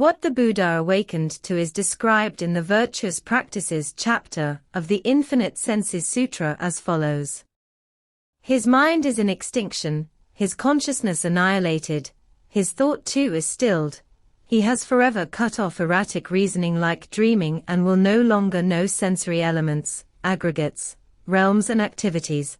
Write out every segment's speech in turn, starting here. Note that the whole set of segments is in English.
What the Buddha awakened to is described in the Virtuous Practices chapter of the Infinite Senses Sutra as follows. His mind is in extinction, his consciousness annihilated, his thought too is stilled. He has forever cut off erratic reasoning like dreaming and will no longer know sensory elements, aggregates, realms and activities.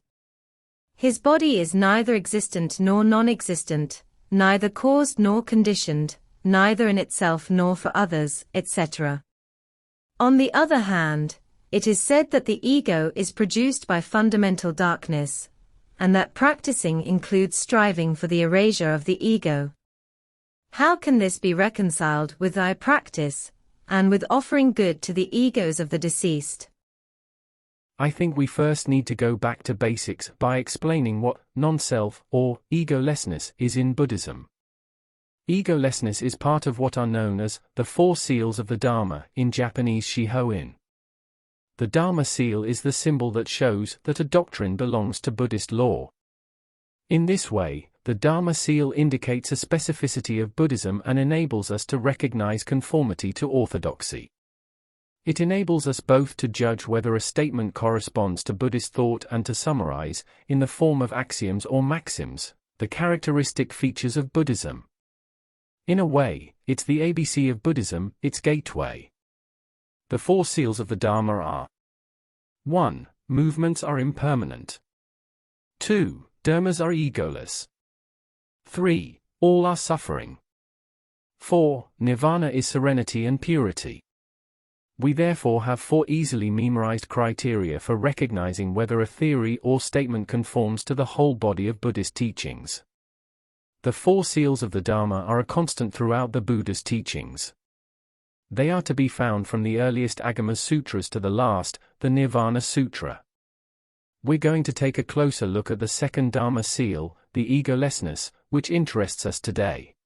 His body is neither existent nor non-existent, neither caused nor conditioned, neither in itself nor for others, etc. On the other hand, it is said that the ego is produced by fundamental darkness, and that practicing includes striving for the erasure of the ego. How can this be reconciled with thy practice, and with offering good to the egos of the deceased? I think we first need to go back to basics by explaining what non-self or ego-lessness is in Buddhism. Ego-lessness is part of what are known as the Four Seals of the Dharma, in Japanese Shihoin. The Dharma seal is the symbol that shows that a doctrine belongs to Buddhist law. In this way, the Dharma seal indicates a specificity of Buddhism and enables us to recognize conformity to orthodoxy. It enables us both to judge whether a statement corresponds to Buddhist thought and to summarize, in the form of axioms or maxims, the characteristic features of Buddhism. In a way, it's the ABC of Buddhism, its gateway. The four seals of the Dharma are: 1. Movements are impermanent. 2. Dharmas are egoless. 3. All are suffering. 4. Nirvana is serenity and purity. We therefore have four easily memorized criteria for recognizing whether a theory or statement conforms to the whole body of Buddhist teachings. The four seals of the Dharma are a constant throughout the Buddha's teachings. They are to be found from the earliest Agama Sutras to the last, the Nirvana Sutra. We're going to take a closer look at the second Dharma seal, the ego-lessness, which interests us today.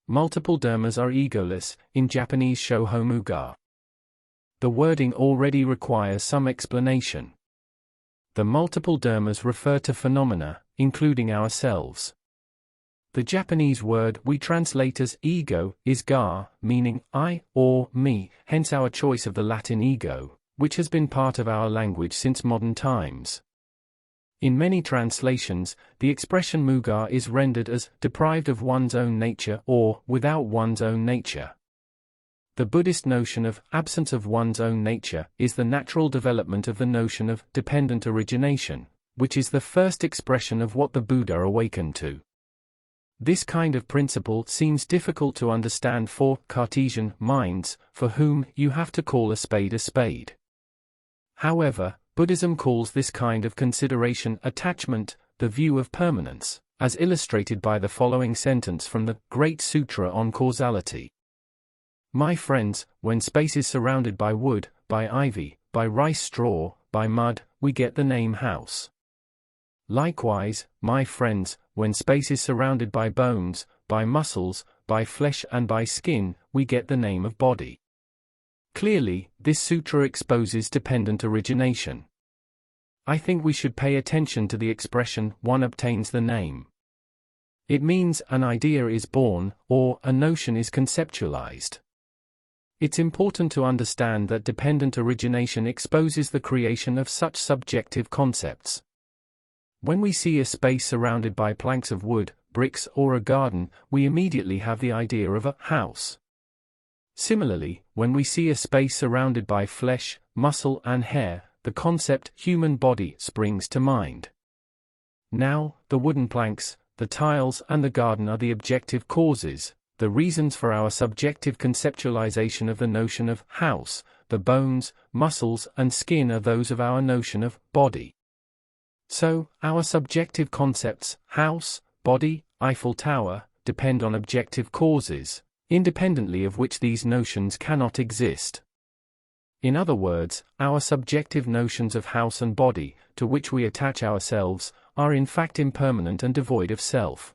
Multiple dharmas are egoless, in Japanese shohomuga. The wording already requires some explanation. The multiple dharmas refer to phenomena, including ourselves. The Japanese word we translate as ego is ga, meaning I or me, hence our choice of the Latin ego, which has been part of our language since modern times. In many translations, the expression muga is rendered as deprived of one's own nature or without one's own nature. The Buddhist notion of absence of one's own nature is the natural development of the notion of dependent origination, which is the first expression of what the Buddha awakened to. This kind of principle seems difficult to understand for Cartesian minds, for whom you have to call a spade a spade. However, Buddhism calls this kind of consideration attachment, the view of permanence, as illustrated by the following sentence from the Great Sutra on Causality. My friends, when space is surrounded by wood, by ivy, by rice straw, by mud, we get the name house. Likewise, my friends, when space is surrounded by bones, by muscles, by flesh and by skin, we get the name of body. Clearly, this sutra exposes dependent origination. I think we should pay attention to the expression one obtains the name. It means an idea is born, or a notion is conceptualized. It's important to understand that dependent origination exposes the creation of such subjective concepts. When we see a space surrounded by planks of wood, bricks, or a garden, we immediately have the idea of a house. Similarly, when we see a space surrounded by flesh, muscle, and hair, the concept human body springs to mind. Now, the wooden planks, the tiles, and the garden are the objective causes, the reasons for our subjective conceptualization of the notion of house. The bones, muscles, and skin are those of our notion of body. So, our subjective concepts, house, body, Eiffel Tower, depend on objective causes, independently of which these notions cannot exist. In other words, our subjective notions of house and body, to which we attach ourselves, are in fact impermanent and devoid of self.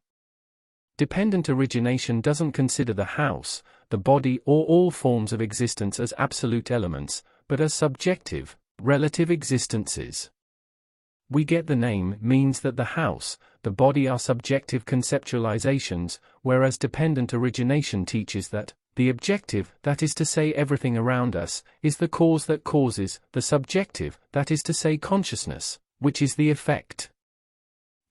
Dependent origination doesn't consider the house, the body, or all forms of existence as absolute elements, but as subjective, relative existences. We get the name means that the house, the body are subjective conceptualizations, whereas dependent origination teaches that The objective, that is to say everything around us, is the cause that causes, the subjective, that is to say consciousness, which is the effect.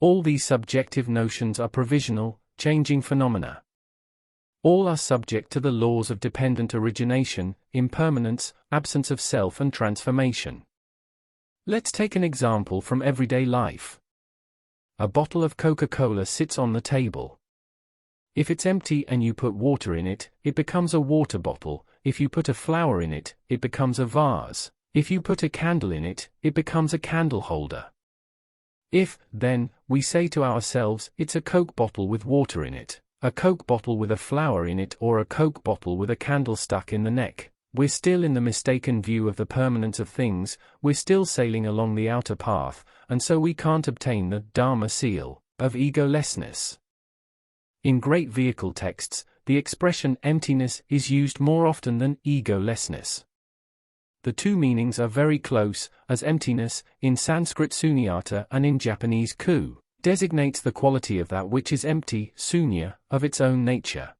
All these subjective notions are provisional, changing phenomena. All are subject to the laws of dependent origination, impermanence, absence of self and transformation. Let's take an example from everyday life. A bottle of Coca-Cola sits on the table. If it's empty and you put water in it, it becomes a water bottle. If you put a flower in it, it becomes a vase. If you put a candle in it, it becomes a candle holder. If, then, we say to ourselves, it's a Coke bottle with water in it, a Coke bottle with a flower in it, or a Coke bottle with a candle stuck in the neck, we're still in the mistaken view of the permanence of things, we're still sailing along the outer path, and so we can't obtain the Dharma seal of ego-lessness. In great vehicle texts, the expression emptiness is used more often than ego-lessness. The two meanings are very close, as emptiness, in Sanskrit sunyata and in Japanese ku, designates the quality of that which is empty, sunya, of its own nature.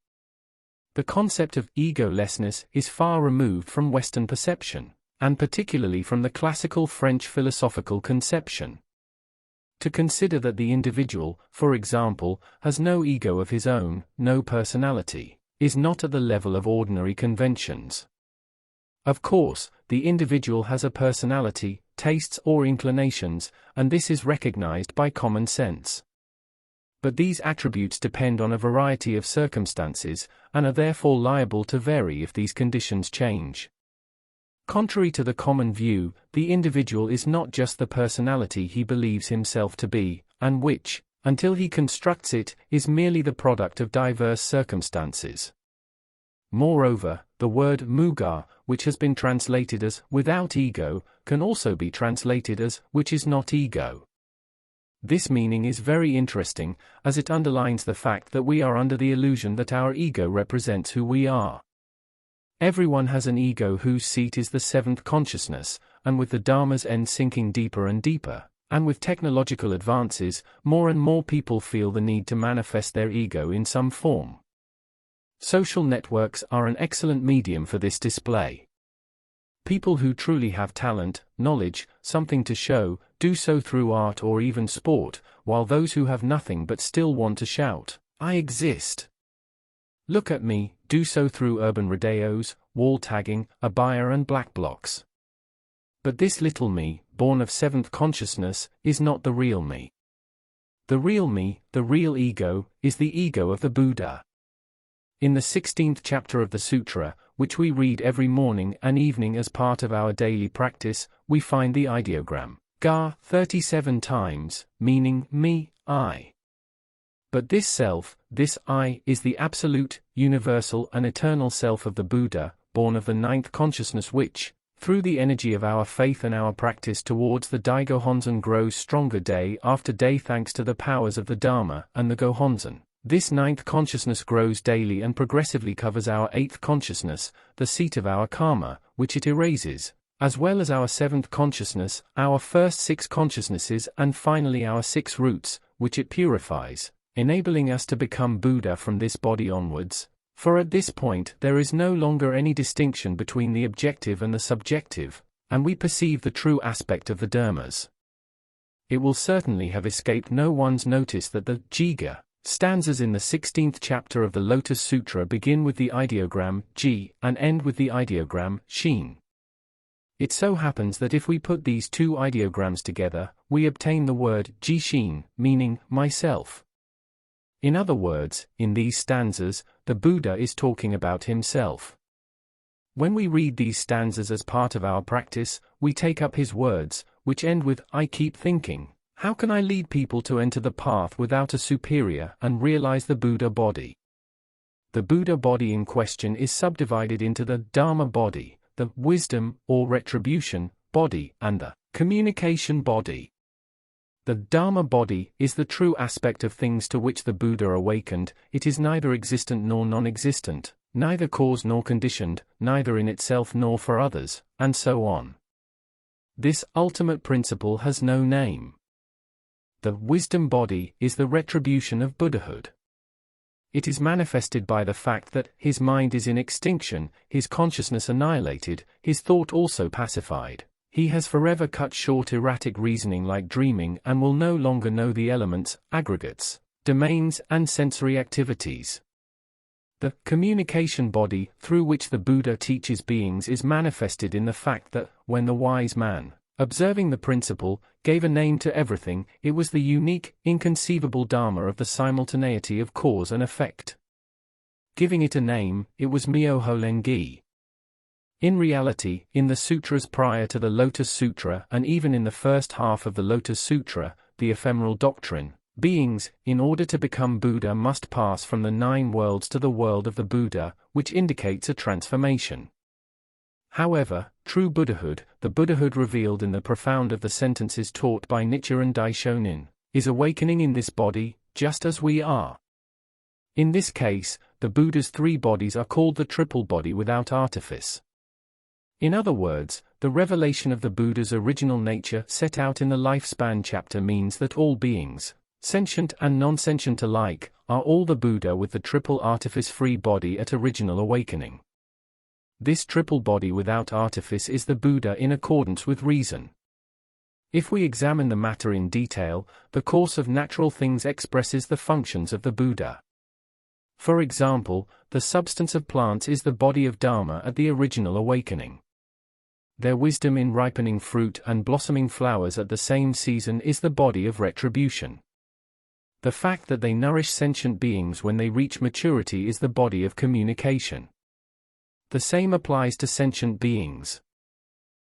The concept of ego-lessness is far removed from Western perception, and particularly from the classical French philosophical conception. To consider that the individual, for example, has no ego of his own, no personality, is not at the level of ordinary conventions. Of course, the individual has a personality, tastes or inclinations, and this is recognized by common sense. But these attributes depend on a variety of circumstances, and are therefore liable to vary if these conditions change. Contrary to the common view, the individual is not just the personality he believes himself to be, and which, until he constructs it, is merely the product of diverse circumstances. Moreover, the word muga, which has been translated as without ego, can also be translated as which is not ego. This meaning is very interesting, as it underlines the fact that we are under the illusion that our ego represents who we are. Everyone has an ego whose seat is the seventh consciousness, and with the Dharma's end sinking deeper and deeper, and with technological advances, more and more people feel the need to manifest their ego in some form. Social networks are an excellent medium for this display. People who truly have talent, knowledge, something to show, do so through art or even sport, while those who have nothing but still want to shout, "I exist! Look at me," do so through urban rodeos, wall tagging, abaya and black blocks. But this little me, born of seventh consciousness, is not the real me. The real me, the real ego, is the ego of the Buddha. In the 16th chapter of the sutra, which we read every morning and evening as part of our daily practice, we find the ideogram, ga, 37 times, meaning me, I. But this self, this I, is the absolute, universal and eternal self of the Buddha, born of the ninth consciousness which, through the energy of our faith and our practice towards the Daigohonzon grows stronger day after day thanks to the powers of the Dharma and the Gohonzon. This ninth consciousness grows daily and progressively covers our eighth consciousness, the seat of our karma, which it erases, as well as our seventh consciousness, our first six consciousnesses and finally our six roots, which it purifies, enabling us to become Buddha from this body onwards, for at this point there is no longer any distinction between the objective and the subjective, and we perceive the true aspect of the dharmas. It will certainly have escaped no one's notice that the Jiga stanzas in the 16th chapter of the Lotus Sutra begin with the ideogram ji and end with the ideogram shin. It so happens that if we put these two ideograms together, we obtain the word jishin, meaning myself. In other words, in these stanzas, the Buddha is talking about himself. When we read these stanzas as part of our practice, we take up his words, which end with I keep thinking. How can I lead people to enter the path without a superior and realize the Buddha body? The Buddha body in question is subdivided into the Dharma body, the wisdom or retribution body, and the communication body. The Dharma body is the true aspect of things to which the Buddha awakened. It is neither existent nor non-existent, neither cause nor conditioned, neither in itself nor for others, and so on. This ultimate principle has no name. The wisdom body is the retribution of Buddhahood. It is manifested by the fact that his mind is in extinction, his consciousness annihilated, his thought also pacified. He has forever cut short erratic reasoning like dreaming and will no longer know the elements, aggregates, domains, and sensory activities. The communication body through which the Buddha teaches beings is manifested in the fact that, when the wise man, observing the principle, gave a name to everything, it was the unique, inconceivable Dharma of the simultaneity of cause and effect. Giving it a name, it was Myōhōrengekyō. In reality, in the sutras prior to the Lotus Sutra and even in the first half of the Lotus Sutra, the ephemeral doctrine, beings, in order to become Buddha, must pass from the 9 worlds to the world of the Buddha, which indicates a transformation. However, true Buddhahood, the Buddhahood revealed in the profound of the sentences taught by Nichiren Daishōnin, is awakening in this body, just as we are. In this case, the Buddha's 3 bodies are called the triple body without artifice. In other words, the revelation of the Buddha's original nature set out in the Lifespan chapter means that all beings, sentient and non-sentient alike, are all the Buddha with the triple artifice-free body at original awakening. This triple body without artifice is the Buddha in accordance with reason. If we examine the matter in detail, the course of natural things expresses the functions of the Buddha. For example, the substance of plants is the body of Dharma at the original awakening. Their wisdom in ripening fruit and blossoming flowers at the same season is the body of retribution. The fact that they nourish sentient beings when they reach maturity is the body of communication. The same applies to sentient beings.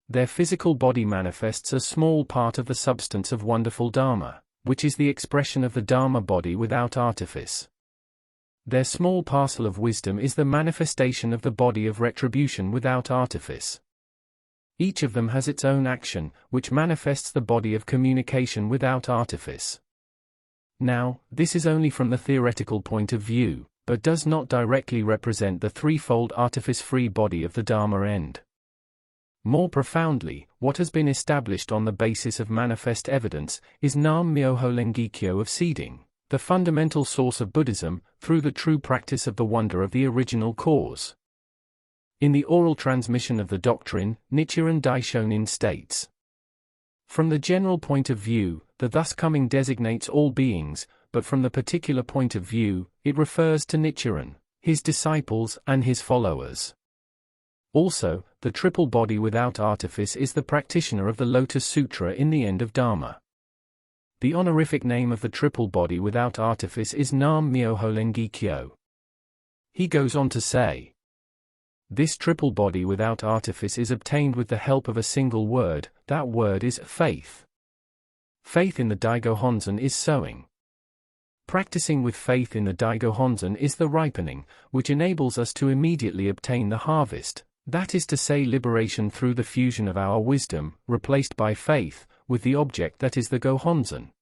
Their physical body manifests a small part of the substance of wonderful Dharma, which is the expression of the Dharma body without artifice. Their small parcel of wisdom is the manifestation of the body of retribution without artifice. Each of them has its own action, which manifests the body of communication without artifice. Now, this is only from the theoretical point of view, but does not directly represent the threefold artifice-free body of the Dharma end. More profoundly, what has been established on the basis of manifest evidence is Nam Myōhōrengekyō of seeding, the fundamental source of Buddhism, through the true practice of the wonder of the original cause. In the oral transmission of the doctrine, Nichiren Daishōnin states, "From the general point of view, the thus coming designates all beings, but from the particular point of view, it refers to Nichiren, his disciples, and his followers." Also, the triple body without artifice is the practitioner of the Lotus Sutra in the end of Dharma. The honorific name of the triple body without artifice is Nam Myōhōrengekyō. He goes on to say, this triple body without artifice is obtained with the help of a single word, that word is faith. Faith in the Daigo Honzon is sowing. Practicing with faith in the Daigo Honzon is the ripening, which enables us to immediately obtain the harvest, that is to say liberation through the fusion of our wisdom, replaced by faith, with the object that is the Go-Honzon.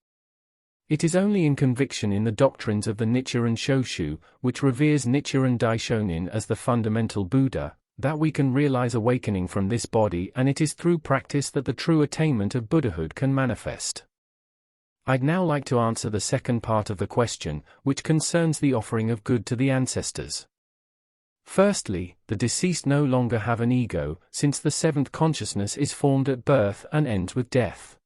It is only in conviction in the doctrines of the Nichiren Shoshu, which reveres Nichiren Daishōnin as the fundamental Buddha, that we can realize awakening from this body, and it is through practice that the true attainment of Buddhahood can manifest. I'd now like to answer the second part of the question, which concerns the offering of good to the ancestors. Firstly, the deceased no longer have an ego, since the 7th consciousness is formed at birth and ends with death.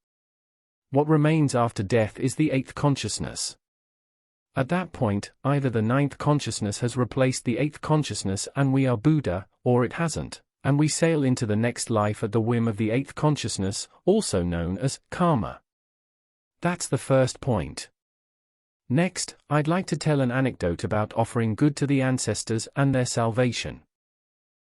What remains after death is the 8th consciousness. At that point, either the 9th consciousness has replaced the 8th consciousness and we are Buddha, or it hasn't, and we sail into the next life at the whim of the 8th consciousness, also known as karma. That's the first point. Next, I'd like to tell an anecdote about offering good to the ancestors and their salvation.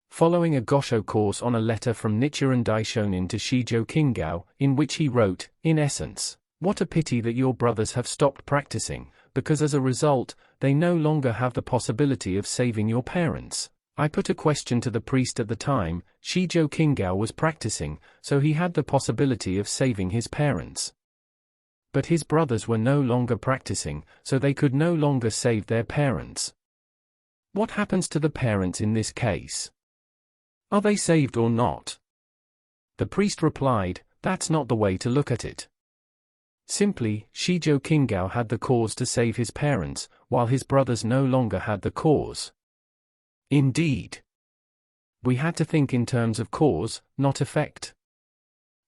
Following a Gosho course on a letter from Nichiren Daishōnin to Shijo Kingao, in which he wrote, in essence, "What a pity that your brothers have stopped practicing, because as a result, they no longer have the possibility of saving your parents." I put a question to the priest at the time. Shijo Kingao was practicing, so he had the possibility of saving his parents. But his brothers were no longer practicing, so they could no longer save their parents. What happens to the parents in this case? Are they saved or not? The priest replied, that's not the way to look at it. Simply, Shijo Kingao had the cause to save his parents, while his brothers no longer had the cause. Indeed. We had to think in terms of cause, not effect.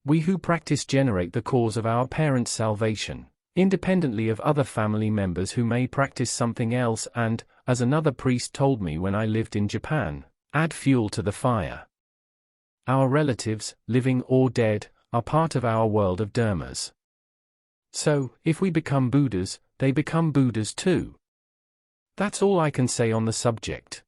We who practice generate the cause of our parents' salvation, independently of other family members who may practice something else and, as another priest told me when I lived in Japan, add fuel to the fire. Our relatives, living or dead, are part of our world of dharmas. So, if we become Buddhas, they become Buddhas too. That's all I can say on the subject.